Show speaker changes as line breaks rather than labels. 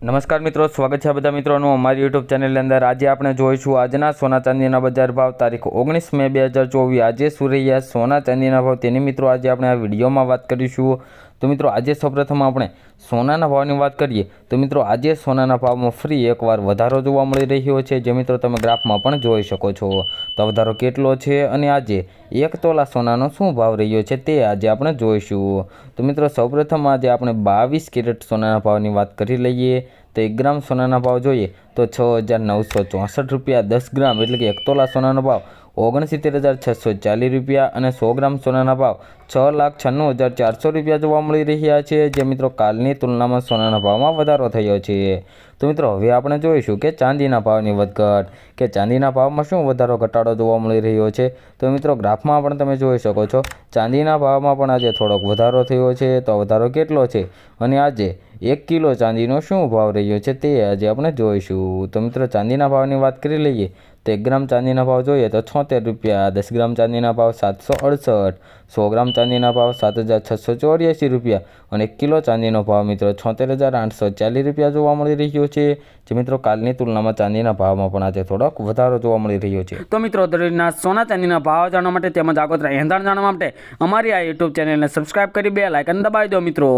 नमस्कार मित्रों, स्वागत है बधा मित्रों अमारी यूट्यूब चैनल अंदर। आज आपणे जोईशुं आजना सोना चांदीना बजार भाव तारीख 19 मे 2024। आज शुं रह्या सोना चांदीना भाव तेनी मित्रों आज आपणे आ विडियोमां वात करीशुं। तो मित्रों आज सौप्रथम आपणे सोनाना भावनी वात करीए तो मित्रों आज सोनाना भावमां फरी एकवार वधारो जोवा मळी रह्यो छे, जे मित्रों तमे ग्राफमां पण जोई शको छो। तो वधारो केटलो छे अने आज 1 तोला सोनानो शुं भाव रह्यो छे ते आज आपणे जोईशुं। तो मित्रों सौप्रथम आज आपणे 22 केरेट सोनाना भावनी वात करी लईए। तो 1 ग्राम सोनाना भाव जोईए तो 6,964 रुपया 10 ग्राम एटले कि 1 तोला सोनानो भाव 69,640 रुपया और 100 ग्राम सोनाना भाव 6,96,400 रुपया जोवा मळी रह्या छे, जे मित्रों कालनी तुलनामां सोनाना भावमां वधारो थयो छे। तो मित्रों हवे आपणे जोईशुं के चांदीना भावनी वधघट के चांदीना भावमां शुं वधारो घटाडो जोवा मळी रह्यो छे। तो मित्रों ग्राफमां पण तमे जोई शको छो चांदीना भावमां पण आज थोड़ोक वधारो थयो छे। तो वधारो केटलो छे अने आज 1 किलो चांदीनो शुं भाव रह्यो छे ते आज आपणे जोईशुं। तो मित्रों चांदीना भावनी वात करी लईए तो 1 ग्राम चांदीना भाव जोईए तो 76 रुपया, 10 ग्राम चांदीना भाव 768, 100 ग्राम चांदीना भाव 7,684 रुपया और 1 किलो चांदीनो भाव मित्रों 76,840 रुपया जोवा मळी रह्यो छे, जे मित्रों कालनी तुलनामां चांदीना भावमां पण आज थोड़ोक वधारो जोवा मळी रह्यो छे।
तो मित्रों दररोजना सोना चांदीना भाव जाणवा माटे તેમજ આગોતરા એંધાણ જાણવા માટે અમારી આ YouTube ચેનલને સબસ્ક્રાઇબ કરી બેલ આઇકન દબાવી દો मित्रों।